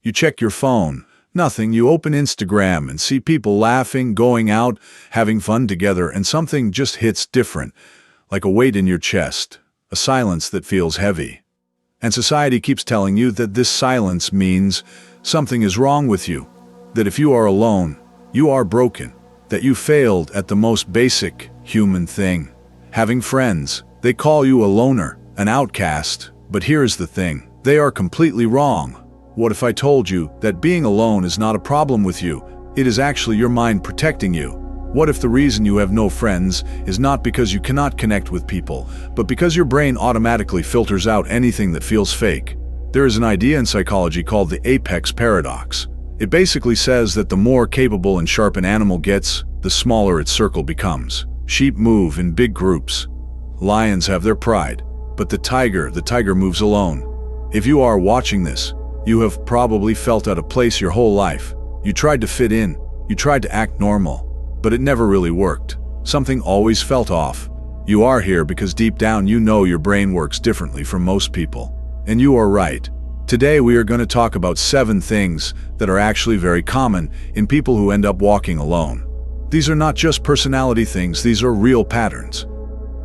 You check your phone. Nothing. You open Instagram and see people laughing, going out, having fun together, and something just hits different, like a weight in your chest, a silence that feels heavy. And society keeps telling you that this silence means something is wrong with you, that if you are alone, you are broken, that you failed at the most basic human thing, having friends. They call you a loner, an outcast, but here's the thing, they are completely wrong. What if I told you that being alone is not a problem with you? It is actually your mind protecting you. What if the reason you have no friends is not because you cannot connect with people, but because your brain automatically filters out anything that feels fake? There is an idea in psychology called the apex paradox. It basically says that the more capable and sharp an animal gets, the smaller its circle becomes. Sheep move in big groups. Lions have their pride, but the tiger moves alone. If you are watching this, you have probably felt out of place your whole life. You tried to fit in, you tried to act normal, but it never really worked. Something always felt off. You are here because deep down you know your brain works differently from most people. And you are right. Today we are going to talk about 7 things that are actually very common in people who end up walking alone. These are not just personality things, these are real patterns.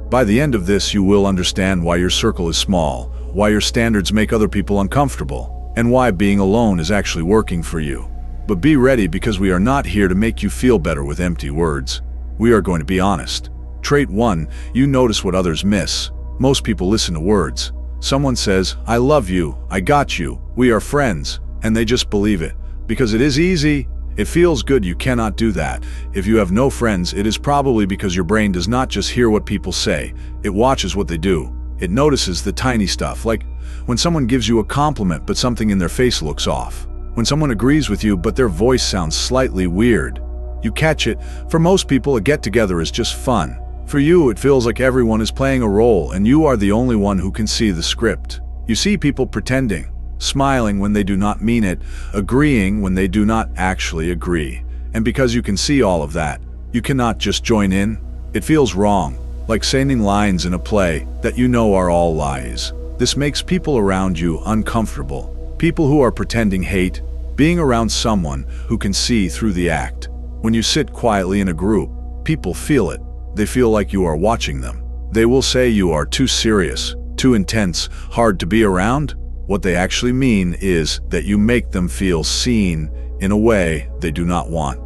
By the end of this, you will understand why your circle is small, why your standards make other people uncomfortable, and why being alone is actually working for you. But be ready, because we are not here to make you feel better with empty words. We are going to be honest. Trait 1, you notice what others miss. Most people listen to words. Someone says, "I love you, I got you, we are friends," and they just believe it. Because it is easy, it feels good. You cannot do that. If you have no friends, it is probably because your brain does not just hear what people say, it watches what they do. It notices the tiny stuff, like when someone gives you a compliment but something in their face looks off. When someone agrees with you but their voice sounds slightly weird. You catch it. For most people, a get-together is just fun. For you, it feels like everyone is playing a role and you are the only one who can see the script. You see people pretending, smiling when they do not mean it, agreeing when they do not actually agree. And because you can see all of that, you cannot just join in. It feels wrong, like saying lines in a play that you know are all lies. This makes people around you uncomfortable. People who are pretending hate being around someone who can see through the act. When you sit quietly in a group, people feel it. They feel like you are watching them. They will say you are too serious, too intense, hard to be around. What they actually mean is that you make them feel seen in a way they do not want.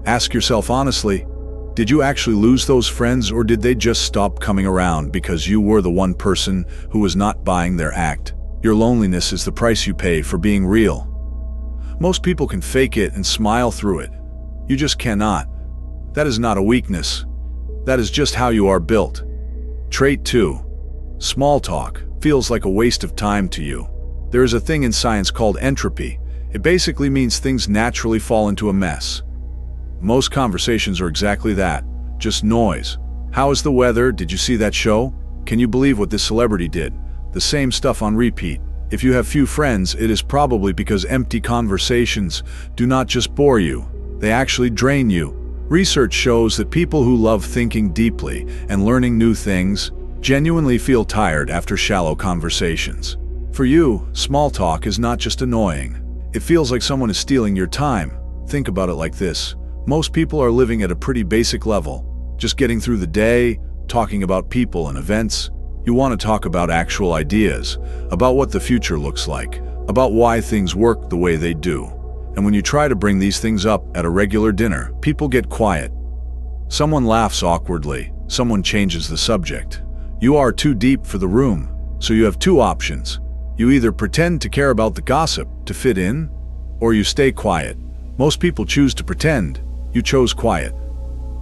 Ask yourself honestly, did you actually lose those friends, or did they just stop coming around because you were the one person who was not buying their act? Your loneliness is the price you pay for being real. Most people can fake it and smile through it. You just cannot. That is not a weakness. That is just how you are built. Trait 2. Small talk feels like a waste of time to you. There is a thing in science called entropy. It basically means things naturally fall into a mess. Most conversations are exactly that, just noise. How is the weather? Did you see that show? Can you believe what this celebrity did? The same stuff on repeat. If you have few friends, it is probably because empty conversations do not just bore you, they actually drain you. Research shows that people who love thinking deeply and learning new things genuinely feel tired after shallow conversations. For you, small talk is not just annoying. It feels like someone is stealing your time. Think about it like this. Most people are living at a pretty basic level, just getting through the day, talking about people and events. You want to talk about actual ideas, about what the future looks like, about why things work the way they do. And when you try to bring these things up at a regular dinner, people get quiet. Someone laughs awkwardly, someone changes the subject. You are too deep for the room, so you have 2 options. You either pretend to care about the gossip to fit in, or you stay quiet. Most people choose to pretend. You chose quiet.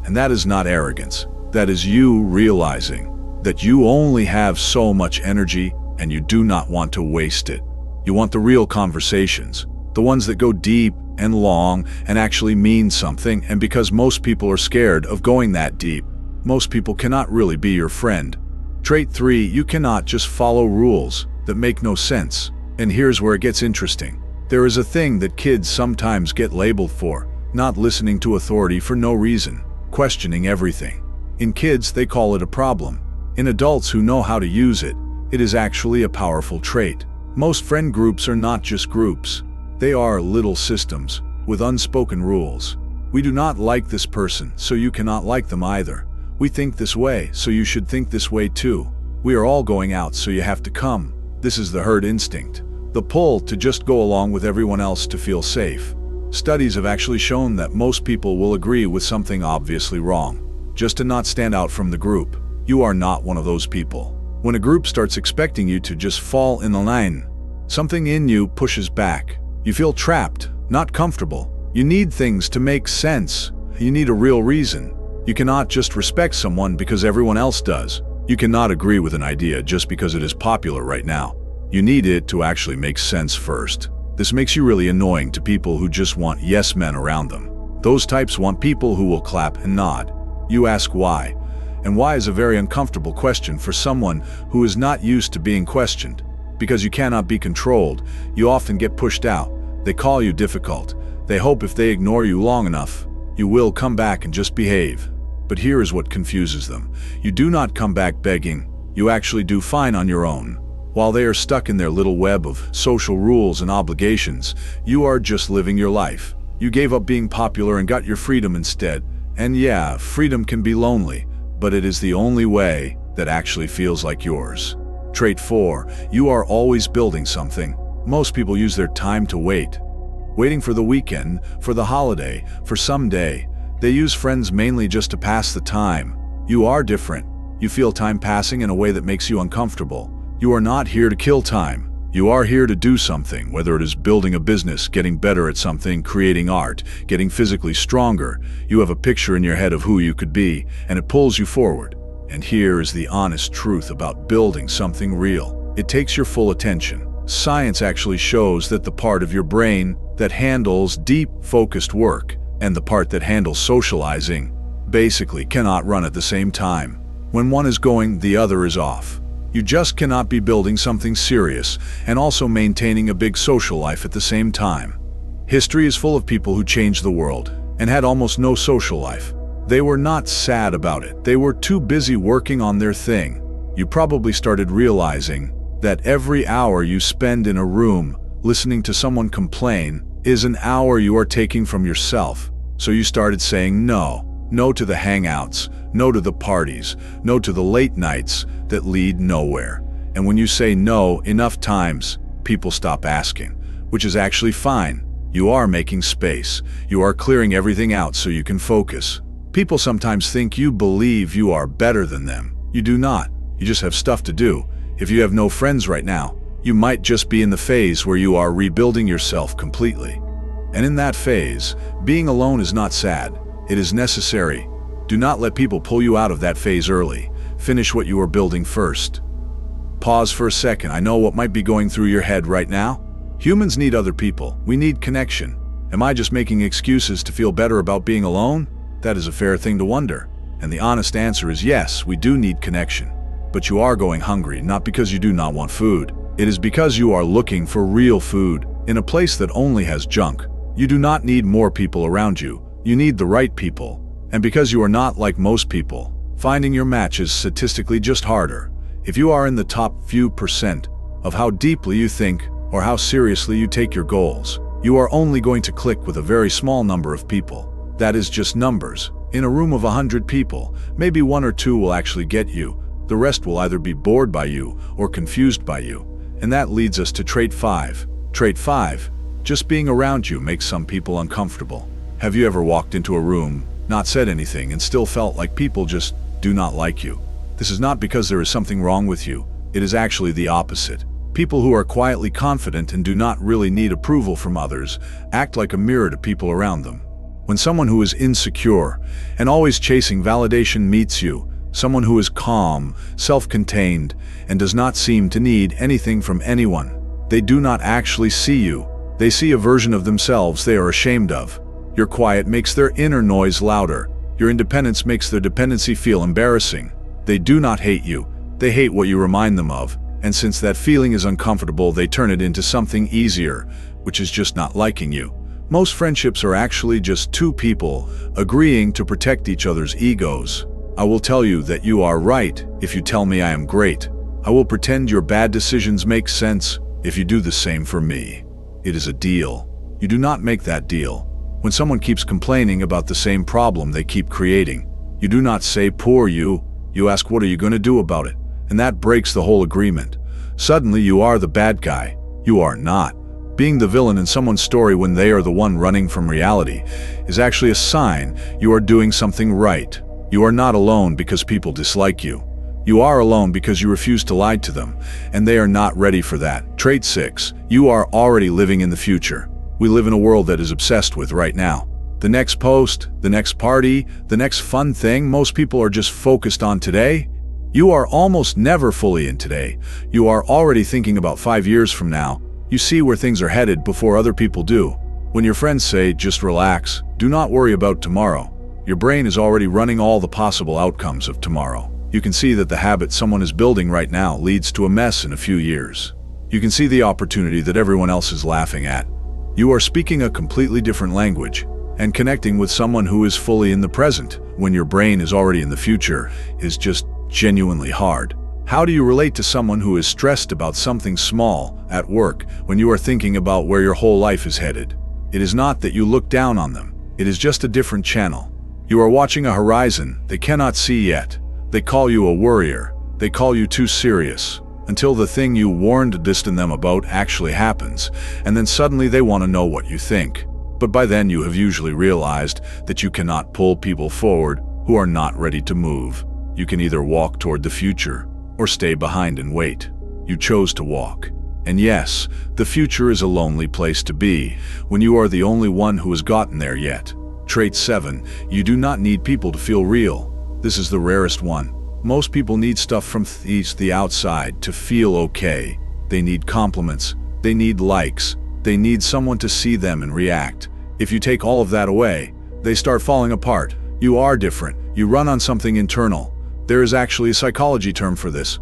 And that is not arrogance. That is you realizing that you only have so much energy and you do not want to waste it. You want the real conversations, the ones that go deep and long and actually mean something. And because most people are scared of going that deep, most people cannot really be your friend. Trait 3, you cannot just follow rules that make no sense. And here's where it gets interesting. There is a thing that kids sometimes get labeled for, not listening to authority for no reason, questioning everything. In kids, they call it a problem. In adults who know how to use it, it is actually a powerful trait. Most friend groups are not just groups. They are little systems with unspoken rules. We do not like this person, so you cannot like them either. We think this way, so you should think this way too. We are all going out, so you have to come. This is the herd instinct, the pull to just go along with everyone else to feel safe. Studies have actually shown that most people will agree with something obviously wrong, just to not stand out from the group. You are not one of those people. When a group starts expecting you to just fall in the line, something in you pushes back. You feel trapped, not comfortable. You need things to make sense. You need a real reason. You cannot just respect someone because everyone else does. You cannot agree with an idea just because it is popular right now. You need it to actually make sense first. This makes you really annoying to people who just want yes men around them. Those types want people who will clap and nod. You ask why. And why is a very uncomfortable question for someone who is not used to being questioned. Because you cannot be controlled, you often get pushed out. They call you difficult. They hope if they ignore you long enough, you will come back and just behave. But here is what confuses them. You do not come back begging. You actually do fine on your own. While they are stuck in their little web of social rules and obligations, you are just living your life. You gave up being popular and got your freedom instead. And yeah, freedom can be lonely, but it is the only way that actually feels like yours. Trait 4, you are always building something. Most people use their time to wait. Waiting for the weekend, for the holiday, for someday. They use friends mainly just to pass the time. You are different. You feel time passing in a way that makes you uncomfortable. You are not here to kill time. You are here to do something, whether it is building a business, getting better at something, creating art, getting physically stronger. You have a picture in your head of who you could be, and it pulls you forward. And here is the honest truth about building something real. It takes your full attention. Science actually shows that the part of your brain that handles deep, focused work and the part that handles socializing basically cannot run at the same time. When one is going, the other is off. You just cannot be building something serious and also maintaining a big social life at the same time. History is full of people who changed the world and had almost no social life. They were not sad about it. They were too busy working on their thing. You probably started realizing that every hour you spend in a room listening to someone complain is an hour you are taking from yourself. So you started saying no. No to the hangouts, no to the parties, no to the late nights that lead nowhere. And when you say no enough times, people stop asking, which is actually fine. You are making space. You are clearing everything out so you can focus. People sometimes think you believe you are better than them. You do not. You just have stuff to do. If you have no friends right now, you might just be in the phase where you are rebuilding yourself completely. And in that phase, being alone is not sad. It is necessary. Do not let people pull you out of that phase early. Finish what you are building first. Pause for a second. I know what might be going through your head right now. Humans need other people. We need connection. Am I just making excuses to feel better about being alone? That is a fair thing to wonder. And the honest answer is yes, we do need connection. But you are going hungry, not because you do not want food. It is because you are looking for real food in a place that only has junk. You do not need more people around you. You need the right people. And because you are not like most people, finding your match is statistically just harder. If you are in the top few percent of how deeply you think or how seriously you take your goals, you are only going to click with a very small number of people. That is just numbers. In a room of 100 people, maybe 1 or 2 will actually get you. The rest will either be bored by you or confused by you. And that leads us to trait 5. Trait 5, just being around you makes some people uncomfortable. Have you ever walked into a room, not said anything, and still felt like people just do not like you? This is not because there is something wrong with you. It is actually the opposite. People who are quietly confident and do not really need approval from others act like a mirror to people around them. When someone who is insecure and always chasing validation meets you, someone who is calm, self-contained, and does not seem to need anything from anyone, they do not actually see you. They see a version of themselves they are ashamed of. Your quiet makes their inner noise louder. Your independence makes their dependency feel embarrassing. They do not hate you. They hate what you remind them of. And since that feeling is uncomfortable, they turn it into something easier, which is just not liking you. Most friendships are actually just 2 people agreeing to protect each other's egos. I will tell you that you are right if you tell me I am great. I will pretend your bad decisions make sense if you do the same for me. It is a deal. You do not make that deal. When someone keeps complaining about the same problem they keep creating, you do not say, "Poor you." You ask, "What are you going to do about it?" And that breaks the whole agreement. Suddenly you are the bad guy. You are not. Being the villain in someone's story when they are the one running from reality is actually a sign you are doing something right. You are not alone because people dislike you. You are alone because you refuse to lie to them, and they are not ready for that. Trait 6. You are already living in the future. We live in a world that is obsessed with right now. The next post, the next party, the next fun thing, most people are just focused on today. You are almost never fully in today. You are already thinking about 5 years from now. You see where things are headed before other people do. When your friends say, "Just relax, do not worry about tomorrow," your brain is already running all the possible outcomes of tomorrow. You can see that the habit someone is building right now leads to a mess in a few years. You can see the opportunity that everyone else is laughing at. You are speaking a completely different language, and connecting with someone who is fully in the present, when your brain is already in the future, is just genuinely hard. How do you relate to someone who is stressed about something small at work when you are thinking about where your whole life is headed? It is not that you look down on them. It is just a different channel. You are watching a horizon they cannot see yet. They call you a worrier. They call you too serious. Until the thing you warned them about actually happens, and then suddenly they want to know what you think. But by then you have usually realized that you cannot pull people forward who are not ready to move. You can either walk toward the future or stay behind and wait. You chose to walk. And yes, the future is a lonely place to be when you are the only one who has gotten there yet. Trait 7. You do not need people to feel real. This is the rarest one. Most people need stuff from the outside to feel okay. They need compliments. They need likes. They need someone to see them and react. If you take all of that away, they start falling apart. You are different. You run on something internal. There is actually a psychology term for this.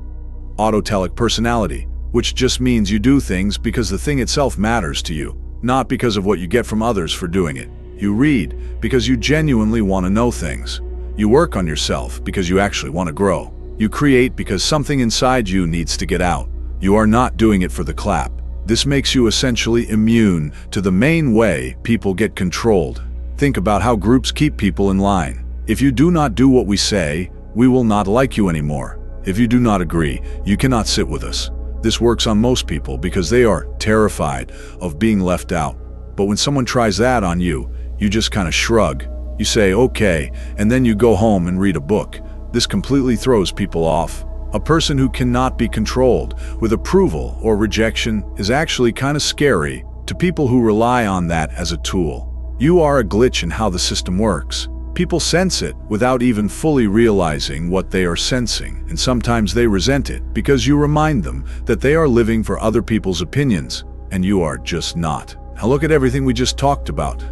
Autotelic personality, which just means you do things because the thing itself matters to you, not because of what you get from others for doing it. You read because you genuinely want to know things. You work on yourself because you actually want to grow. You create because something inside you needs to get out. You are not doing it for the clap. This makes you essentially immune to the main way people get controlled. Think about how groups keep people in line. If you do not do what we say, we will not like you anymore. If you do not agree, you cannot sit with us. This works on most people because they are terrified of being left out. But when someone tries that on you, you just kind of shrug. You say, "Okay," and then you go home and read a book. This completely throws people off. A person who cannot be controlled with approval or rejection is actually kind of scary to people who rely on that as a tool. You are a glitch in how the system works. People sense it without even fully realizing what they are sensing, and sometimes they resent it because you remind them that they are living for other people's opinions, and you are just not. Now look at everything we just talked about.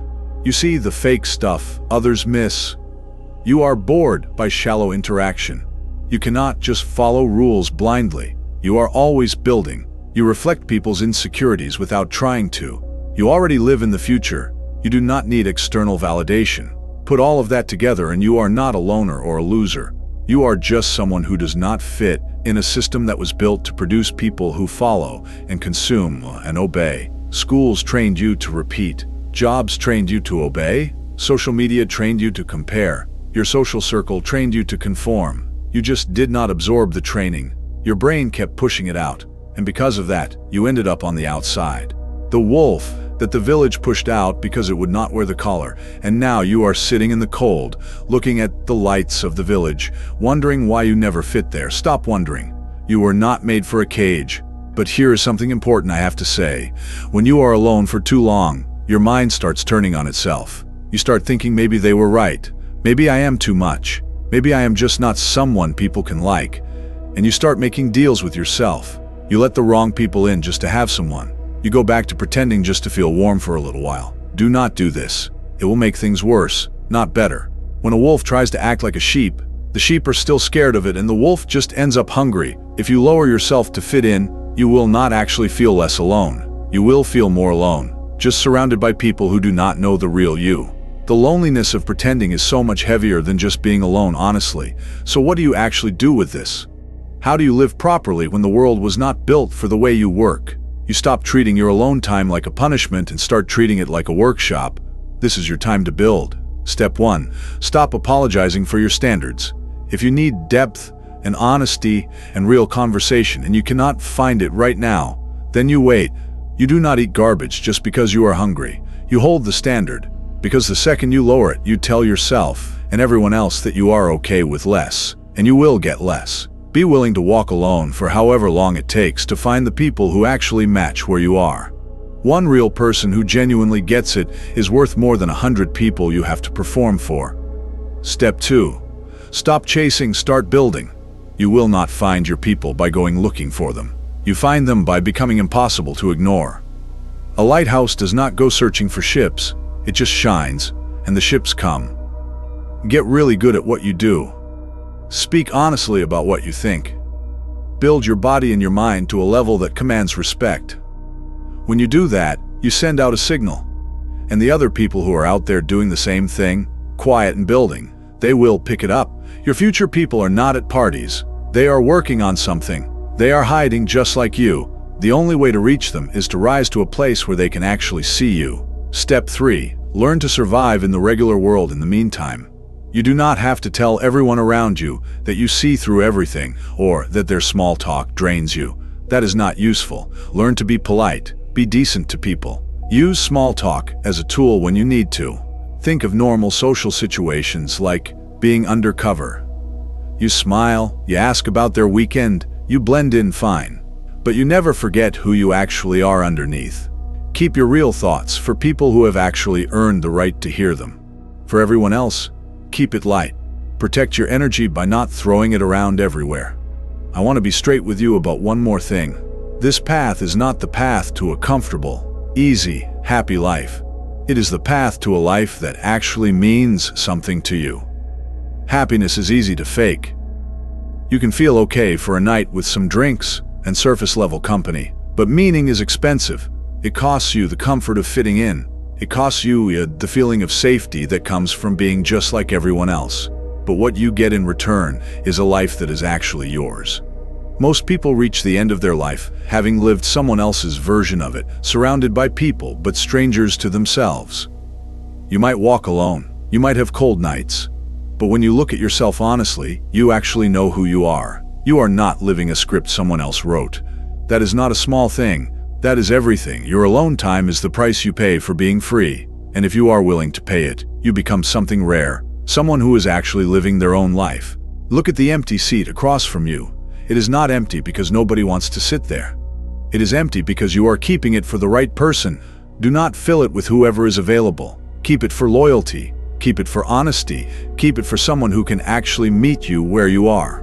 You see the fake stuff others miss. You are bored by shallow interaction. You cannot just follow rules blindly. You are always building. You reflect people's insecurities without trying to. You already live in the future. You do not need external validation. Put all of that together and you are not a loner or a loser. You are just someone who does not fit in a system that was built to produce people who follow and consume and obey. Schools trained you to repeat. Jobs trained you to obey. Social media trained you to compare. Your social circle trained you to conform. You just did not absorb the training. Your brain kept pushing it out. And because of that, you ended up on the outside. The wolf that the village pushed out because it would not wear the collar. And now you are sitting in the cold, looking at the lights of the village, wondering why you never fit there. Stop wondering. You were not made for a cage. But here is something important I have to say. When you are alone for too long, your mind starts turning on itself. You start thinking maybe they were right. Maybe I am too much. Maybe I am just not someone people can like. And you start making deals with yourself. You let the wrong people in just to have someone. You go back to pretending just to feel warm for a little while. Do not do this. It will make things worse, not better. When a wolf tries to act like a sheep, the sheep are still scared of it and the wolf just ends up hungry. If you lower yourself to fit in, you will not actually feel less alone. You will feel more alone, just surrounded by people who do not know the real you. The loneliness of pretending is so much heavier than just being alone, honestly. So what do you actually do with this? How do you live properly when the world was not built for the way you work? You stop treating your alone time like a punishment and start treating it like a workshop. This is your time to build. Step 1. Stop apologizing for your standards. If you need depth and honesty and real conversation and you cannot find it right now, then you wait. You do not eat garbage just because you are hungry. You hold the standard, because the second you lower it, you tell yourself and everyone else that you are okay with less, and you will get less. Be willing to walk alone for however long it takes to find the people who actually match where you are. One real person who genuinely gets it is worth more than 100 people you have to perform for. Step 2. Stop chasing, start building. You will not find your people by going looking for them. You find them by becoming impossible to ignore. A lighthouse does not go searching for ships. It just shines, and the ships come. Get really good at what you do. Speak honestly about what you think. Build your body and your mind to a level that commands respect. When you do that, you send out a signal. And the other people who are out there doing the same thing, quiet and building, they will pick it up. Your future people are not at parties. They are working on something. They are hiding just like you. The only way to reach them is to rise to a place where they can actually see you. Step 3. Learn to survive in the regular world in the meantime. You do not have to tell everyone around you that you see through everything or that their small talk drains you. That is not useful. Learn to be polite. Be decent to people. Use small talk as a tool when you need to. Think of normal social situations like being undercover. You smile, you ask about their weekend, you blend in fine. But you never forget who you actually are underneath. Keep your real thoughts for people who have actually earned the right to hear them. For everyone else, keep it light. Protect your energy by not throwing it around everywhere. I want to be straight with you about one more thing. This path is not the path to a comfortable, easy, happy life. It is the path to a life that actually means something to you. Happiness is easy to fake. You can feel okay for a night with some drinks and surface-level company, but meaning is expensive. It costs you the comfort of fitting in. It costs you the feeling of safety that comes from being just like everyone else. But what you get in return is a life that is actually yours. Most people reach the end of their life having lived someone else's version of it, surrounded by people but strangers to themselves. You might walk alone, you might have cold nights, but when you look at yourself honestly, you actually know who you are. You are not living a script someone else wrote. That is not a small thing. That is everything. Your alone time is the price you pay for being free. And if you are willing to pay it, you become something rare, someone who is actually living their own life. Look at the empty seat across from you. It is not empty because nobody wants to sit there. It is empty because you are keeping it for the right person. Do not fill it with whoever is available. Keep it for loyalty. Keep it for honesty. Keep it for someone who can actually meet you where you are.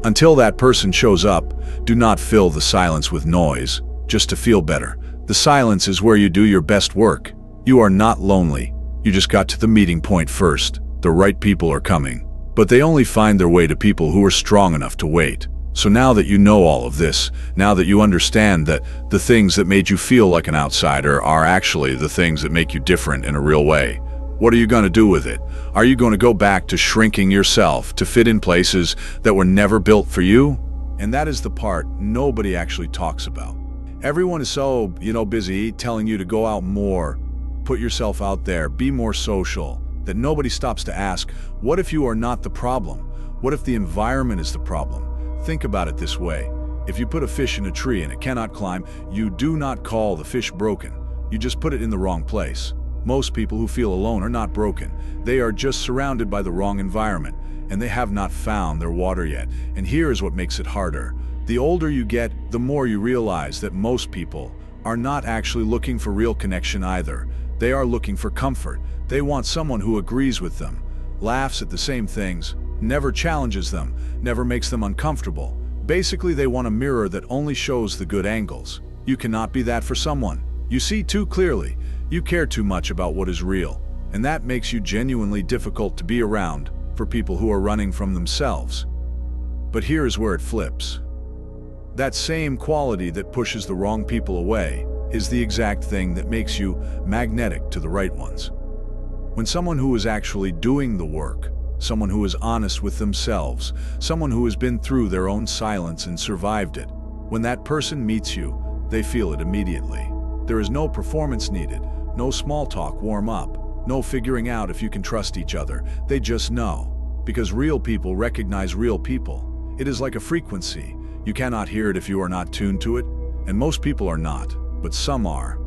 Until that person shows up, do not fill the silence with noise, just to feel better. The silence is where you do your best work. You are not lonely. You just got to the meeting point first. The right people are coming, but they only find their way to people who are strong enough to wait. So now that you know all of this, now that you understand that the things that made you feel like an outsider are actually the things that make you different in a real way, what are you going to do with it? Are you going to go back to shrinking yourself to fit in places that were never built for you? And that is the part nobody actually talks about. Everyone is so, busy telling you to go out more, put yourself out there, be more social, that nobody stops to ask, what if you are not the problem? What if the environment is the problem? Think about it this way. If you put a fish in a tree and it cannot climb, you do not call the fish broken. You just put it in the wrong place. Most people who feel alone are not broken. They are just surrounded by the wrong environment, and they have not found their water yet. And here is what makes it harder. The older you get, the more you realize that most people are not actually looking for real connection either. They are looking for comfort. They want someone who agrees with them, laughs at the same things, never challenges them, never makes them uncomfortable. Basically, they want a mirror that only shows the good angles. You cannot be that for someone. You see too clearly. You care too much about what is real, and that makes you genuinely difficult to be around for people who are running from themselves. But here is where it flips. That same quality that pushes the wrong people away is the exact thing that makes you magnetic to the right ones. When someone who is actually doing the work, someone who is honest with themselves, someone who has been through their own silence and survived it, when that person meets you, They feel it immediately. There is no performance needed, no small talk warm up, no figuring out if you can trust each other. They just know. Because real people recognize real people. It is like a frequency. You cannot hear it if you are not tuned to it, and most people are not, but some are.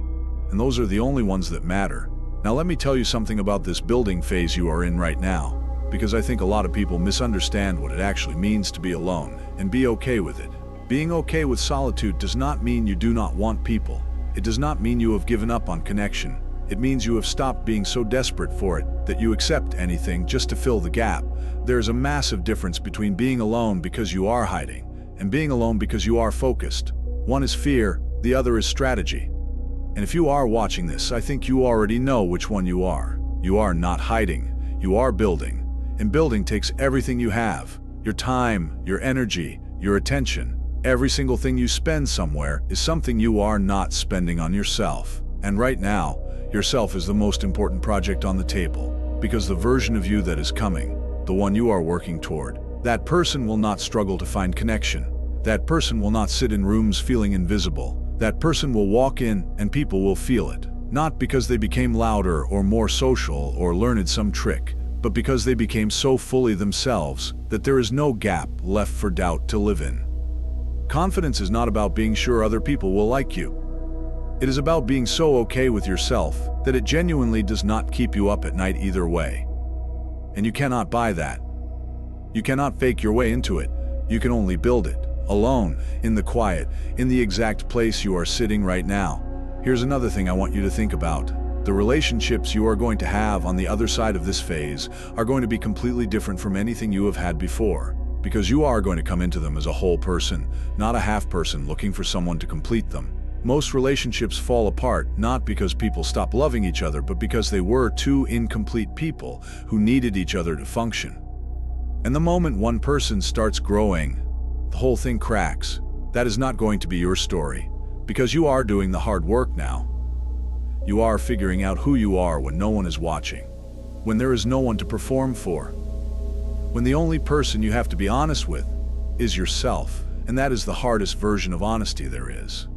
And those are the only ones that matter. Now let me tell you something about this building phase you are in right now, because I think a lot of people misunderstand what it actually means to be alone and be okay with it. Being okay with solitude does not mean you do not want people. It does not mean you have given up on connection. It means you have stopped being so desperate for it that you accept anything just to fill the gap. There is a massive difference between being alone because you are hiding and being alone because you are focused. One is fear, the other is strategy. And if you are watching this, I think you already know which one you are. You are not hiding, you are building. And building takes everything you have, your time, your energy, your attention. Every single thing you spend somewhere is something you are not spending on yourself. And right now, yourself is the most important project on the table, because the version of you that is coming, the one you are working toward, that person will not struggle to find connection. That person will not sit in rooms feeling invisible. That person will walk in and people will feel it. Not because they became louder or more social or learned some trick, but because they became so fully themselves that there is no gap left for doubt to live in. Confidence is not about being sure other people will like you. It is about being so okay with yourself that it genuinely does not keep you up at night either way. And you cannot buy that. You cannot fake your way into it. You can only build it, alone, in the quiet, in the exact place you are sitting right now. Here's another thing I want you to think about. The relationships you are going to have on the other side of this phase are going to be completely different from anything you have had before, because you are going to come into them as a whole person, not a half person looking for someone to complete them. Most relationships fall apart not because people stop loving each other, but because they were two incomplete people who needed each other to function. And the moment one person starts growing, the whole thing cracks. That is not going to be your story, because you are doing the hard work now. You are figuring out who you are when no one is watching, when there is no one to perform for, when the only person you have to be honest with is yourself, and that is the hardest version of honesty there is.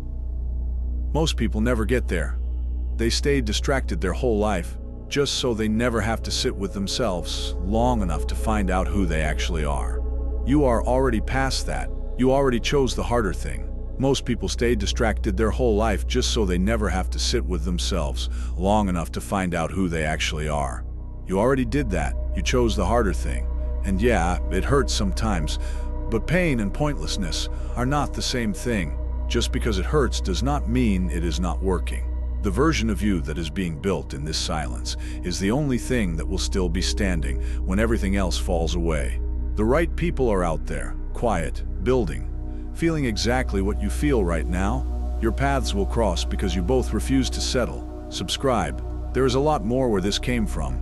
Most people never get there. They stay distracted their whole life, just so they never have to sit with themselves long enough to find out who they actually are. You are already past that. You already chose the harder thing. Most people stay distracted their whole life just so they never have to sit with themselves long enough to find out who they actually are. You already did that. You chose the harder thing. And yeah, it hurts sometimes, but pain and pointlessness are not the same thing. Just because it hurts does not mean it is not working. The version of you that is being built in this silence is the only thing that will still be standing when everything else falls away. The right people are out there, quiet, building, feeling exactly what you feel right now. Your paths will cross because you both refuse to settle. Subscribe. There is a lot more where this came from.